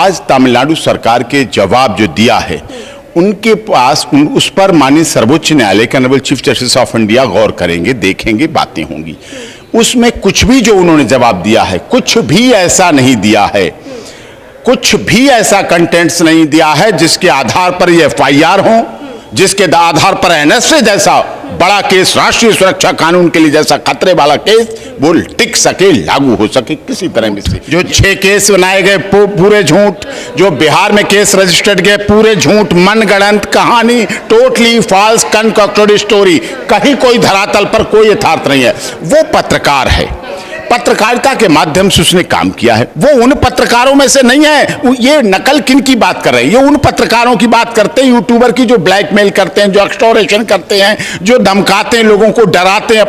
आज तमिलनाडु सरकार के जवाब जो दिया है उनके पास उस पर माननीय सर्वोच्च न्यायालय के honourable chief justice of India गौर करेंगे, देखेंगे, बातें होंगी। उसमें कुछ भी जो उन्होंने जवाब दिया है, कुछ भी ऐसा नहीं दिया है, कुछ भी ऐसा कंटेंट्स नहीं दिया है जिसके आधार पर ये एफआईआर हो, जिसके आधार पर एनएसए जैसा बड़ा केस, राष्ट्रीय सुरक्षा कानून के लिए जैसा खतरे वाला केस वो टिक सके, लागू हो सके किसी तरह से। जो 6 केस बनाए गए पूरे झूठ, जो बिहार में केस रजिस्टर्ड गए पूरे झूठ, मनगढ़ंत कहानी, टोटली फॉल्स कंकॉक्टेड स्टोरी, कहीं कोई धरातल पर कोई यथार्थ नहीं है। वो पत्रकार है, पत्रकारिता के माध्यम से उसने काम किया है, वो उन पत्रकारों में से नहीं है। ये नकल किन की बात कर रहे हैं? ये उन पत्रकारों की बात करते हैं, यूट्यूबर की, जो ब्लैकमेल करते हैं, जो एक्सटोर्शन करते हैं, जो धमकाते हैं, लोगों को डराते हैं,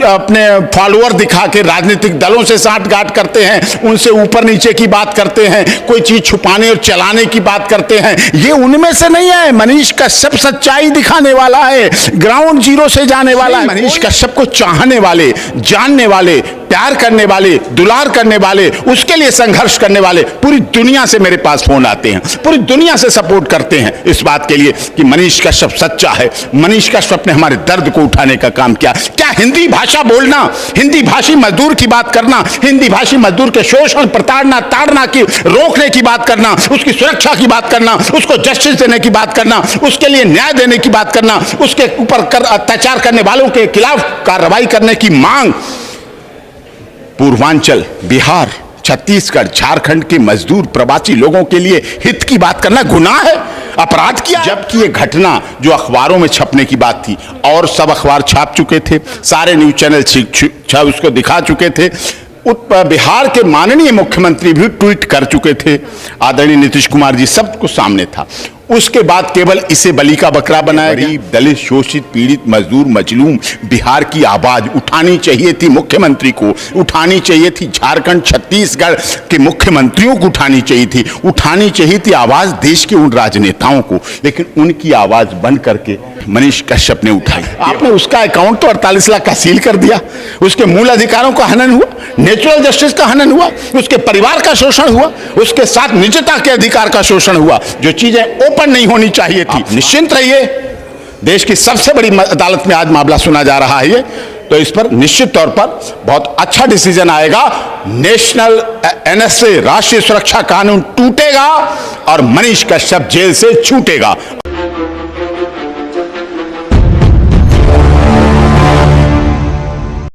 अपने फॉलोअर दिखा के राजनीतिक दलों से साठगांठ करते हैं, उनसे ऊपर नीचे की बात करते हैं, कोई चीज छुपाने और चलाने की बात करते हैं। ये उनमें से नहीं है। मनीष कश्यप सच्चाई दिखाने वाला है, ग्राउंड जीरो से जाने वाला है। मनीष कश्यप को चाहने वाले, जानने वाले, प्यार करने वाले, दुलार करने वाले, उसके लिए संघर्ष करने वाले पूरी दुनिया से मेरे पास फोन आते हैं, पूरी दुनिया से सपोर्ट करते हैं इस बात के लिए कि मनीष कश्यप सच्चा है। मनीष कश्यप ने हमारे दर्द को उठाने का काम किया। क्या हिंदी भाषा बोलना, हिंदी भाषी मजदूर की बात करना, हिंदी भाषी मजदूर के शोषण, प्रताड़ना, ताड़ना की रोकने की बात करना, उसकी सुरक्षा की बात करना, उसको जस्टिस देने की बात करना, उसके लिए न्याय देने की बात करना, उसके ऊपर अत्याचार करने वालों के खिलाफ कार्रवाई करने की मांग, पूर्वांचल, बिहार, छत्तीसगढ़, झारखंड के मजदूर प्रवासी लोगों के लिए हित की बात करना गुनाह है, अपराध किया। जबकि ये घटना जो अखबारों में छपने की बात थी और सब अखबार छाप चुके थे, सारे न्यूज चैनल उसको दिखा चुके थे, बिहार के माननीय मुख्यमंत्री भी ट्वीट कर चुके थे, आदरणीय नीतीश कुमार जी, सब कुछ सामने था। उसके बाद केवल इसे बलि का बकरा बनाया गया। गरीब, दलित, शोषित, पीड़ित, मजदूर, मजलूम बिहार की आवाज उठानी चाहिए थी मुख्यमंत्री को, उठानी चाहिए थी झारखंड, छत्तीसगढ़ के मुख्यमंत्रियों को उठानी चाहिए थी, उठानी चाहिए थी आवाज देश के उन राजनेताओं को, लेकिन उनकी आवाज बंद करके मनीष कश्यप ने उठाई। आपने उसका अकाउंट तो 48 लाख का सील कर दिया, उसके मूल अधिकारों का हनन हुआ, नेचुरल जस्टिस का हनन हुआ, उसके परिवार का शोषण हुआ, उसके साथ निजता के अधिकार का शोषण हुआ, जो चीजें ओपन नहीं होनी चाहिए थी। निश्चिंत रहिए, देश की सबसे बड़ी अदालत में आज मामला सुना जा रहा है ये, तो इस पर निश्चित तौर पर बहुत अच्छा डिसीजन आएगा। नेशनल एनएसए, राष्ट्रीय सुरक्षा कानून टूटेगा और मनीष कश्यप जेल से छूटेगा।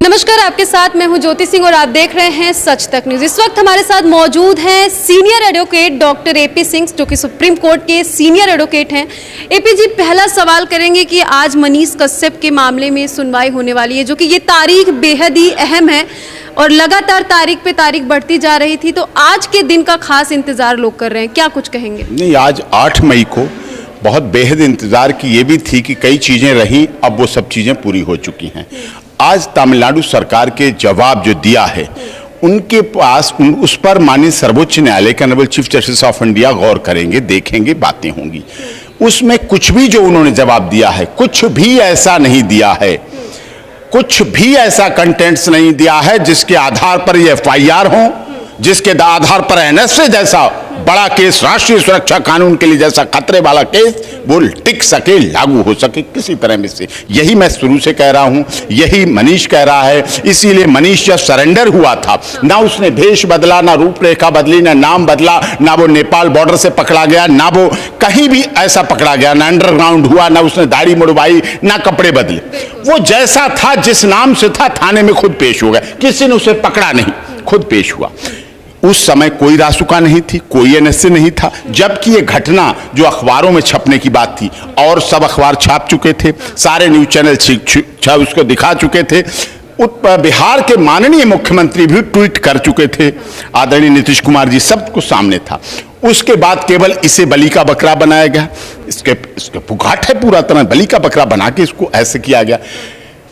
नमस्कार, आपके साथ मैं हूं ज्योति सिंह और आप देख रहे हैं सच तक न्यूज। इस वक्त हमारे साथ मौजूद हैं senior advocate doctor AP Singh, जो कि सुप्रीम कोर्ट के सीनियर एडवोकेट हैं। एपी जी, पहला सवाल करेंगे कि आज मनीष कश्यप के मामले में सुनवाई होने वाली है, जो कि ये तारीख बेहद ही अहम है और लगातार तारीख पे तारीख बढ़ती जा रही थी, तो आज के दिन का खास इंतजार लोग कर रहे हैं, क्या कुछ कहेंगे? नहीं, आज 8 मई को बहुत बेहद इंतजार की ये भी थी कि कई चीजें रही, अब वो सब चीजें पूरी हो चुकी हैं। आज तमिलनाडु सरकार के जवाब जो दिया है उनके पास उस पर माननीय सर्वोच्च न्यायालय के honourable chief justice of India गौर करेंगे, देखेंगे, बातें होंगी। उसमें कुछ भी जो उन्होंने जवाब दिया है, कुछ भी ऐसा नहीं दिया है, कुछ भी ऐसा कंटेंट्स नहीं दिया है जिसके आधार पर ये एफआईआर हो, जिसके आधार पर एनएसए जैसा बड़ा केस, राष्ट्रीय सुरक्षा कानून के लिए जैसा खतरे वाला केस वो टिक सके, लागू हो सके किसी तरह में से। यही मैं शुरू से कह रहा हूं, यही मनीष कह रहा है। इसीलिए मनीष जब सरेंडर हुआ था, ना उसने भेष बदला, ना रूपरेखा बदली, ना नाम बदला, ना वो नेपाल बॉर्डर से पकड़ा गया, ना वो कहीं भी ऐसा पकड़ा गया, ना अंडरग्राउंड हुआ, ना उसने दाढ़ी मुड़वाई, ना कपड़े बदले। वो जैसा था, जिस नाम से था, थाने में खुद पेश हो गया, किसी ने उसे पकड़ा नहीं, खुद पेश हुआ। उस समय कोई रासुका नहीं थी, कोई एनएसए नहीं था। जबकि ये घटना जो अखबारों में छपने की बात थी और सब अखबार छाप चुके थे, सारे न्यूज चैनल उसको दिखा चुके थे, बिहार के माननीय मुख्यमंत्री भी ट्वीट कर चुके थे, आदरणीय नीतीश कुमार जी, सब कुछ सामने था। उसके बाद केवल इसे बलि का बकरा बनाया गया। इसके पुगाट है पूरा तरह, बलि का बकरा बना के इसको ऐसे किया गया।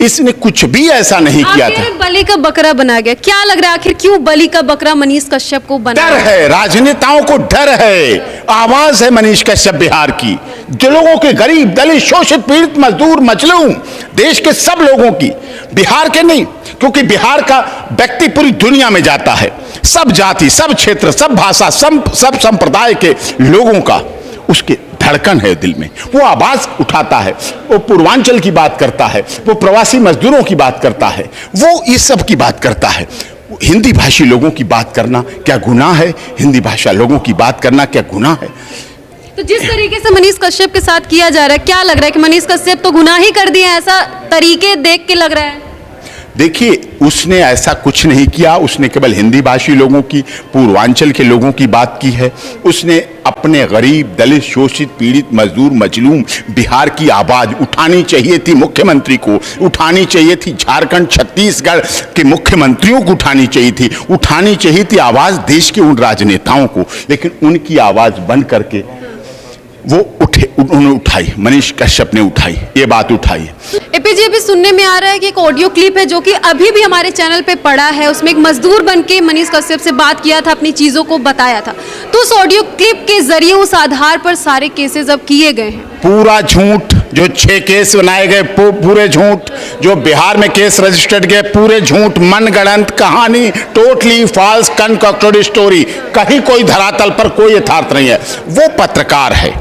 इसने कुछ भी ऐसा नहीं किया था। बलि का बकरा बना गया, क्या लग रहा है आखिर क्यों बलि का बकरा मनीष कश्यप को बना? डर है, राजनेताओं को डर है। आवाज है मनीष कश्यप बिहार की, जो लोगों के गरीब, दलित, शोषित, पीड़ित, मजदूर, मजलूम, देश के सब लोगों की, बिहार के नहीं, क्योंकि बिहार का व्यक्ति पूरी दुनिया में जाता है, सब जाति, सब क्षेत्र, सब भाषा, सब संप्रदाय के लोगों का उसके धड़कन है दिल में। वो आवाज उठाता है, वो पूर्वांचल की बात करता है, वो प्रवासी मजदूरों की बात करता है, वो इस सब की बात करता है। हिंदी भाषी लोगों की बात करना क्या गुनाह है? हिंदी भाषा लोगों की बात करना क्या गुनाह है? तो जिस तरीके से मनीष कश्यप के साथ किया जा रहा है, क्या लग रहा है कि मनीष कश्यप तो गुनाह ही कर दिया, ऐसा तरीके देख के लग रहा है? देखिए, उसने ऐसा कुछ नहीं किया। उसने केवल हिंदी भाषी लोगों की, पूर्वांचल के लोगों की बात की है। उसने अपने गरीब, दलित, शोषित, पीड़ित, मजदूर, मजलूम बिहार की आवाज उठानी चाहिए थी। मुख्यमंत्री को उठानी चाहिए थी, झारखंड, छत्तीसगढ़ के मुख्यमंत्रियों को उठानी चाहिए थी, उठानी चाहिए थी आवाज देश के उन राजनेताओं को। लेकिन उनकी आवाज बंद करके वो उन्होंने उठाई, मनीष कश्यप ने उठाई, ये बात उठाई। एपीजी, अभी सुनने में आ रहा है कि एक ऑडियो क्लिप है जो कि अभी भी हमारे चैनल पे पड़ा है, उसमें एक मजदूर बन के मनीष कश्यप से बात किया था, अपनी चीजों को बताया था। तो उस ऑडियो क्लिप के जरिए, उस आधार पर सारे केसेस अब किए गए हैं। पूरा झूठ, जो 6 केस बनाए गए पूरे झूठ, जो बिहार में केस रजिस्टर्ड गए पूरे झूठ, मनगढ़ंत कहानी, टोटली फॉल्स, कनकॉक्टेड स्टोरी। कहीं कोई धरातल पर कोई यथार्थ नहीं है। वो पत्रकार है,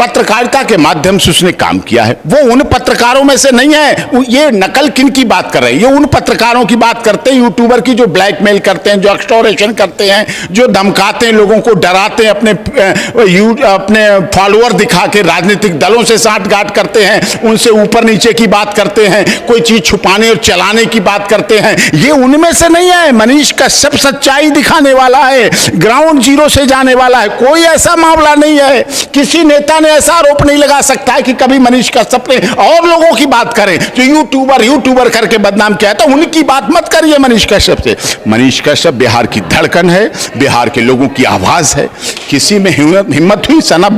पत्रकारिता के माध्यम से उसने काम किया है। वो उन पत्रकारों में से नहीं है। ये नकल किन की बात कर रहे हैं? ये उन पत्रकारों की बात करते हैं, यूट्यूबर की, जो ब्लैकमेल करते हैं, जो एक्सटोर्शन करते हैं, जो धमकाते हैं, लोगों को डराते हैं, अपने फॉलोअर दिखा के राजनीतिक दलों से साठगांठ करते हैं, उनसे ऊपर नीचे की बात करते हैं, कोई चीज छुपाने और चलाने की बात करते हैं। ये उनमें से नहीं है। मनीष कश्यप सच्चाई दिखाने वाला है, ग्राउंड जीरो से जाने वाला है। कोई ऐसा मामला नहीं है, किसी नेता ने ऐसा आरोप नहीं लगा सकता है कि कभी मनीष कश्यप ने और लोगों की बात करें जो यूट्यूबर करके बदनाम किया, तो उनकी बात मत करिए मनीष कश्यप से। मनीष कश्यप बिहार की धड़कन है, बिहार के लोगों की आवाज है। किसी में हिम्मत हुई? सना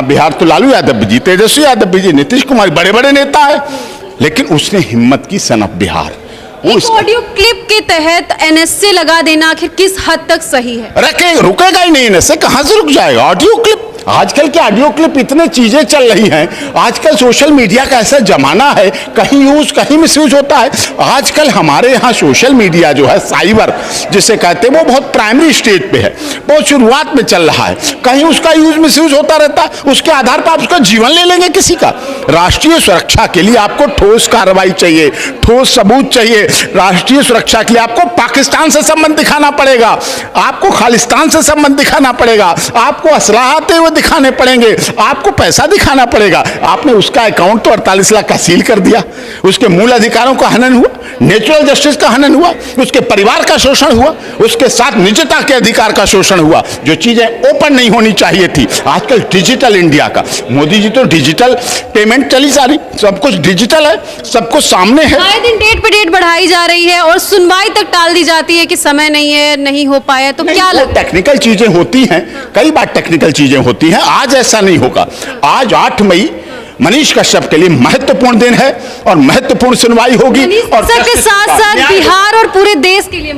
बिहार तो लालू यादव जी, तेजस्वी यादव जी, नीतीश कुमार, बड़े बड़े नेता है, लेकिन उसने हिम्मत की सना बिहार। इस ऑडियो क्लिप के तहत एनएसए लगा देना आखिर किस हद तक सही है? रुकेगा ही नहीं, एनएसए कहां से रुक जाएगा? ऑडियो क्लिप, आजकल के ऑडियो क्लिप इतने चीजें चल रही हैं। आजकल सोशल मीडिया का ऐसा जमाना है, कहीं यूज कहीं मिसयूज होता है। आजकल हमारे यहाँ सोशल मीडिया जो है, साइबर जिसे कहते हैं, वो बहुत प्राइमरी स्टेज पे है, बहुत शुरुआत में चल रहा है। कहीं उसका यूज मिसयूज होता रहता है, उसके आधार पर आप उसका जीवन ले लेंगे किसी का। राष्ट्रीय सुरक्षा के लिए आपको ठोस कार्रवाई चाहिए, ठोस सबूत चाहिए। राष्ट्रीय सुरक्षा के लिए आपको पाकिस्तान से संबंध दिखाना पड़ेगा, आपको खालिस्तान से संबंध दिखाना पड़ेगा, आपको असलाह आते हुए दिखाने पड़ेंगे, आपको पैसा दिखाना पड़ेगा। आपने उसका अकाउंट तो 48 लाख का सील कर दिया, उसके मूल अधिकारों का हनन हुआ, नेचुरल जस्टिस का हनन हुआ, उसके परिवार का शोषण हुआ, उसके साथ निजता के अधिकार का शोषण हुआ, जो चीजें ओपन नहीं होनी चाहिए थी। आजकल डिजिटल इंडिया का, मोदी जी तो डिजिटल पेमेंट चली जा रही, सब कुछ डिजिटल है, सब कुछ सामने है। आए दिन डेट पे डेट बढ़ाई जा रही है और सुनवाई तक टाल दी जाती है कि समय नहीं है, नहीं हो पाया। तो क्या लगता है? टेक्निकल चीजें होती हैं, कई बार टेक्निकल चीजें होती हैं। आज ऐसा नहीं होगा। आज 8 मई मनीष कश्यप के लिए महत्वपूर्ण दिन है और महत्वपूर्ण सुनवाई होगी। और के साथ साथ बिहार और पूरे देश के लिए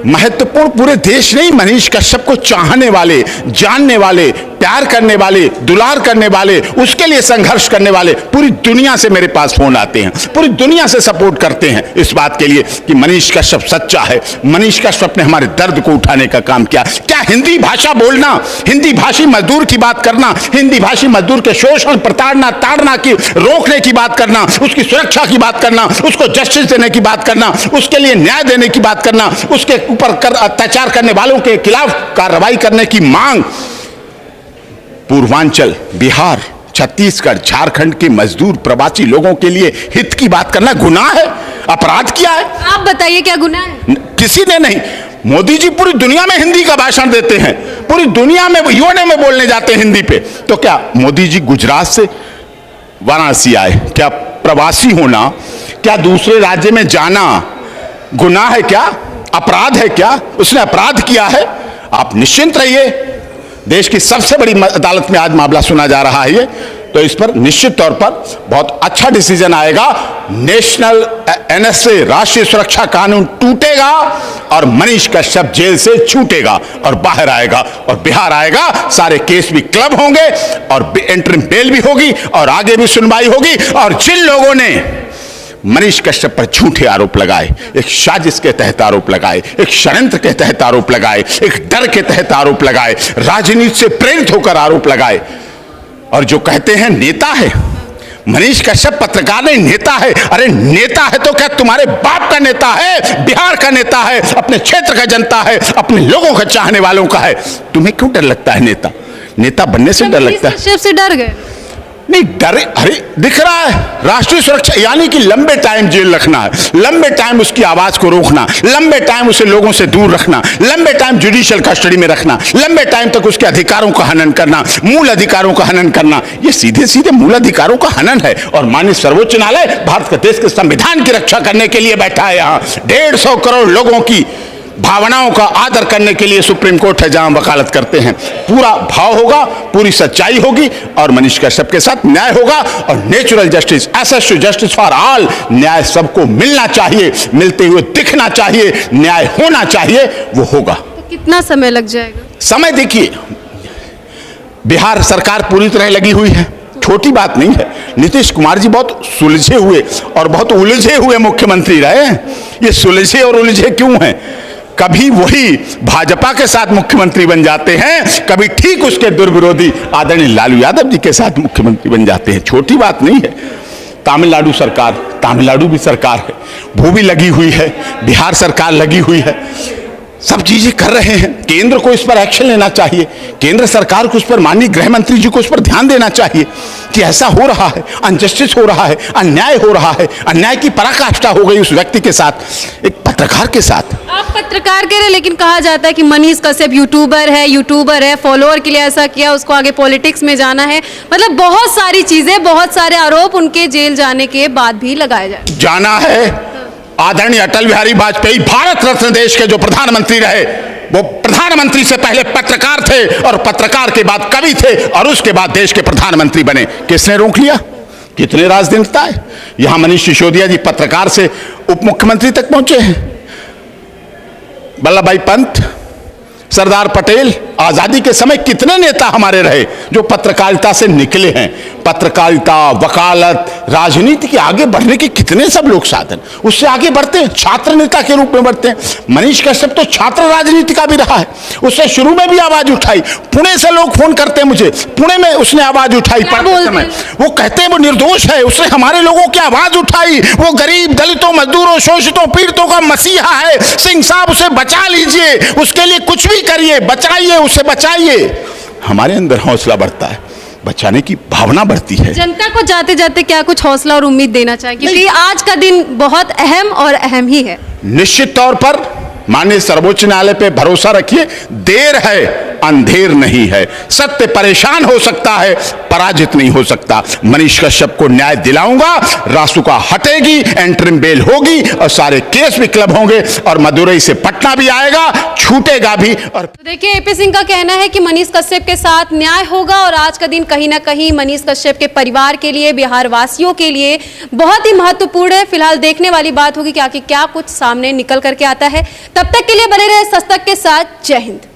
महत्वपूर्ण, पूरे देश नहीं, मनीष कश्यप को चाहने वाले, जानने वाले, प्यार करने वाले, दुलार करने वाले, उसके लिए संघर्ष करने वाले पूरी दुनिया से मेरे पास फोन आते हैं, पूरी दुनिया से सपोर्ट करते हैं इस बात के लिए कि मनीष कश्यप सच्चा है। मनीष कश्यप ने हमारे दर्द को उठाने का काम किया। क्या हिंदी भाषा बोलना, हिंदी भाषी मजदूर की बात करना, हिंदी भाषी मजदूर के शोषण, प्रताड़ना, ताड़ना की रोकने की बात करना, उसकी सुरक्षा की बात करना, उसको जस्टिस देने की बात करना, उसके लिए न्याय देने की बात करना, उसके ऊपर अत्याचार करने वालों के खिलाफ कार्रवाई करने की मांग, पूर्वांचल, बिहार, छत्तीसगढ़, झारखंड के मजदूर प्रवासी लोगों के लिए हित की बात करना गुनाह है? अपराध किया है? आप बताइए क्या गुनाह है? किसी ने नहीं। मोदी जी पूरी दुनिया में हिंदी का भाषण देते हैं, पूरी दुनिया में यूएनए में बोलने जाते हैं हिंदी पे। तो क्या मोदी जी गुजरात से वाराणसी आए? क्या प्रवासी होना, क्या दूसरे राज्य में जाना गुनाह है? क्या अपराध है? क्या उसने अपराध किया है? आप निश्चिंत रहिए, देश की सबसे बड़ी अदालत में आज मामला सुना जा रहा है ये, तो इस पर निश्चित तौर पर बहुत अच्छा डिसीजन आएगा। नेशनल एनएसए, राष्ट्रीय सुरक्षा कानून टूटेगा और मनीष कश्यप जेल से छूटेगा और बाहर आएगा और बिहार आएगा। सारे केस भी क्लब होंगे और इंटरिम बेल भी होगी और आगे भी सुनवाई होगी। और जिन लोगों ने मनीष कश्यप पर झूठे आरोप लगाए, एक साजिश के तहत आरोप लगाए, एक षड्यंत्र के तहत आरोप लगाए, एक डर के तहत आरोप लगाए, राजनीति से प्रेरित होकर आरोप लगाए। और जो कहते हैं नेता है, मनीष कश्यप पत्रकार नहीं नेता है। अरे नेता है तो क्या तुम्हारे बाप का नेता है, बिहार का नेता है, अपने क्षेत्र का जनता है, अपने लोगों का चाहने वालों का है। तुम्हें क्यों डर लगता है नेता बनने से डर लगता है? कश्यप से डर गए? नहीं डरे, अरे दिख रहा है राष्ट्रीय सुरक्षा, यानी कि लंबे टाइम जेल रखना है, लंबे टाइम उसकी आवाज को रोकना, लंबे टाइम उसे लोगों से दूर रखना, लंबे टाइम जुडिशियल कस्टडी में रखना, लंबे टाइम तक उसके अधिकारों का हनन करना, मूल अधिकारों का हनन करना, ये सीधे सीधे मूल अधिकारों का हनन है। और माननीय सर्वोच्च न्यायालय भारत के देश के संविधान की रक्षा करने के लिए बैठा है। यहाँ 150 करोड़ लोगों की भावनाओं का आदर करने के लिए सुप्रीम कोर्ट है, जहां वकालत करते हैं। पूरा भाव होगा, पूरी सच्चाई होगी और मनीष कश्यप के साथ न्याय होगा। और natural justice, access to justice for all, न्याय सबको मिलना चाहिए, मिलते हुए दिखना चाहिए, न्याय होना चाहिए, वो होगा। तो कितना समय लग जाएगा? समय देखिए, बिहार सरकार पूरी तरह लगी हुई है, छोटी बात नहीं है। नीतीश कुमार जी बहुत सुलझे हुए और बहुत उलझे हुए मुख्यमंत्री रहे हैं। ये सुलझे और उलझे क्यों हैं? कभी वही भाजपा के साथ मुख्यमंत्री बन जाते हैं, कभी ठीक उसके दुर्विरोधी आदरणीय लालू यादव जी के साथ मुख्यमंत्री बन जाते हैं। छोटी बात नहीं है। तमिलनाडु सरकार, तमिलनाडु भी सरकार है, वो भी लगी हुई है, बिहार सरकार लगी हुई है, सब चीजें कर रहे हैं। केंद्र को इस पर एक्शन लेना चाहिए, केंद्र सरकार को इस पर, माननीय गृह मंत्री जी को इस पर ध्यान देना चाहिए कि ऐसा हो रहा है, अनजस्टिस हो रहा है, अन्याय हो रहा है, अन्याय की पराकाष्ठा हो गई उस व्यक्ति के साथ, एक पत्रकार के साथ। आप पत्रकार कह रहे हैं, लेकिन कहा जाता है कि मनीष कश्यप यूट्यूबर है, फॉलोअर के लिए ऐसा किया, उसको आगे पॉलिटिक्स में जाना है, मतलब बहुत सारी चीजें, बहुत सारे आरोप उनके जेल जाने के बाद भी लगाए जाना है। आदरणीय अटल बिहारी वाजपेयी भारत रत्न देश के जो प्रधानमंत्री रहे, वो प्रधानमंत्री से पहले पत्रकार थे और पत्रकार के बाद कवि थे और उसके बाद देश के प्रधानमंत्री बने। किसने रोक लिया? कितने राजनेता है? यहां मनीष सिसोदिया जी पत्रकार से उप मुख्यमंत्री तक पहुंचे हैं। वल्लभ भाई पंत, सरदार पटेल, आजादी के समय कितने नेता हमारे रहे जो पत्रकारिता से निकले हैं। पत्रकारिता, वकालत, राजनीति के आगे बढ़ने के कितने सब लोग साधन, उससे आगे बढ़ते हैं, छात्र नेता के रूप में बढ़ते हैं। मनीष कश्यप तो छात्र राजनीति का भी रहा है, उससे शुरू में भी आवाज उठाई। पुणे से लोग फोन करते हैं मुझे, पुणे में उसने आवाज उठाई पढ़ते समय, वो कहते हैं वो निर्दोष है, उसने हमारे लोगों की आवाज उठाई, वो गरीब, दलितों, मजदूरों, शोषितों, पीड़ितों का मसीहा है। सिंह साहब उसे बचा लीजिए, उसके लिए कुछ भी करिए, बचाइए, उसे बचाइए। हमारे अंदर हौसला बढ़ता है, बचाने की भावना बढ़ती है। जनता को जाते जाते क्या कुछ हौसला और उम्मीद देना चाहिए, क्योंकि आज का दिन बहुत अहम और अहम ही है। निश्चित तौर पर माननीय सर्वोच्च न्यायालय पे भरोसा रखिए, देर है अंधेर नहीं है। सत्य परेशान हो सकता है, पराजित नहीं हो सकता। मनीष कश्यप को न्याय दिलाऊंगा, रासुका हटेगी, एंटरिम बेल होगी और सारे केस भी क्लब होंगे और मदुरई से पटना भी आएगा, छूटेगा भी। और तो देखिए, एपी सिंह का कहना है कि मनीष कश्यप के साथ न्याय होगा और आज का दिन कहीं ना कहीं मनीष कश्यप के परिवार के लिए, बिहार वासियों के लिए बहुत ही महत्वपूर्ण है। फिलहाल देखने वाली बात होगी कि आखिर क्या कुछ सामने निकल करके आता है। तब तक के लिए बने रहे सच तक के साथ। जय हिंद।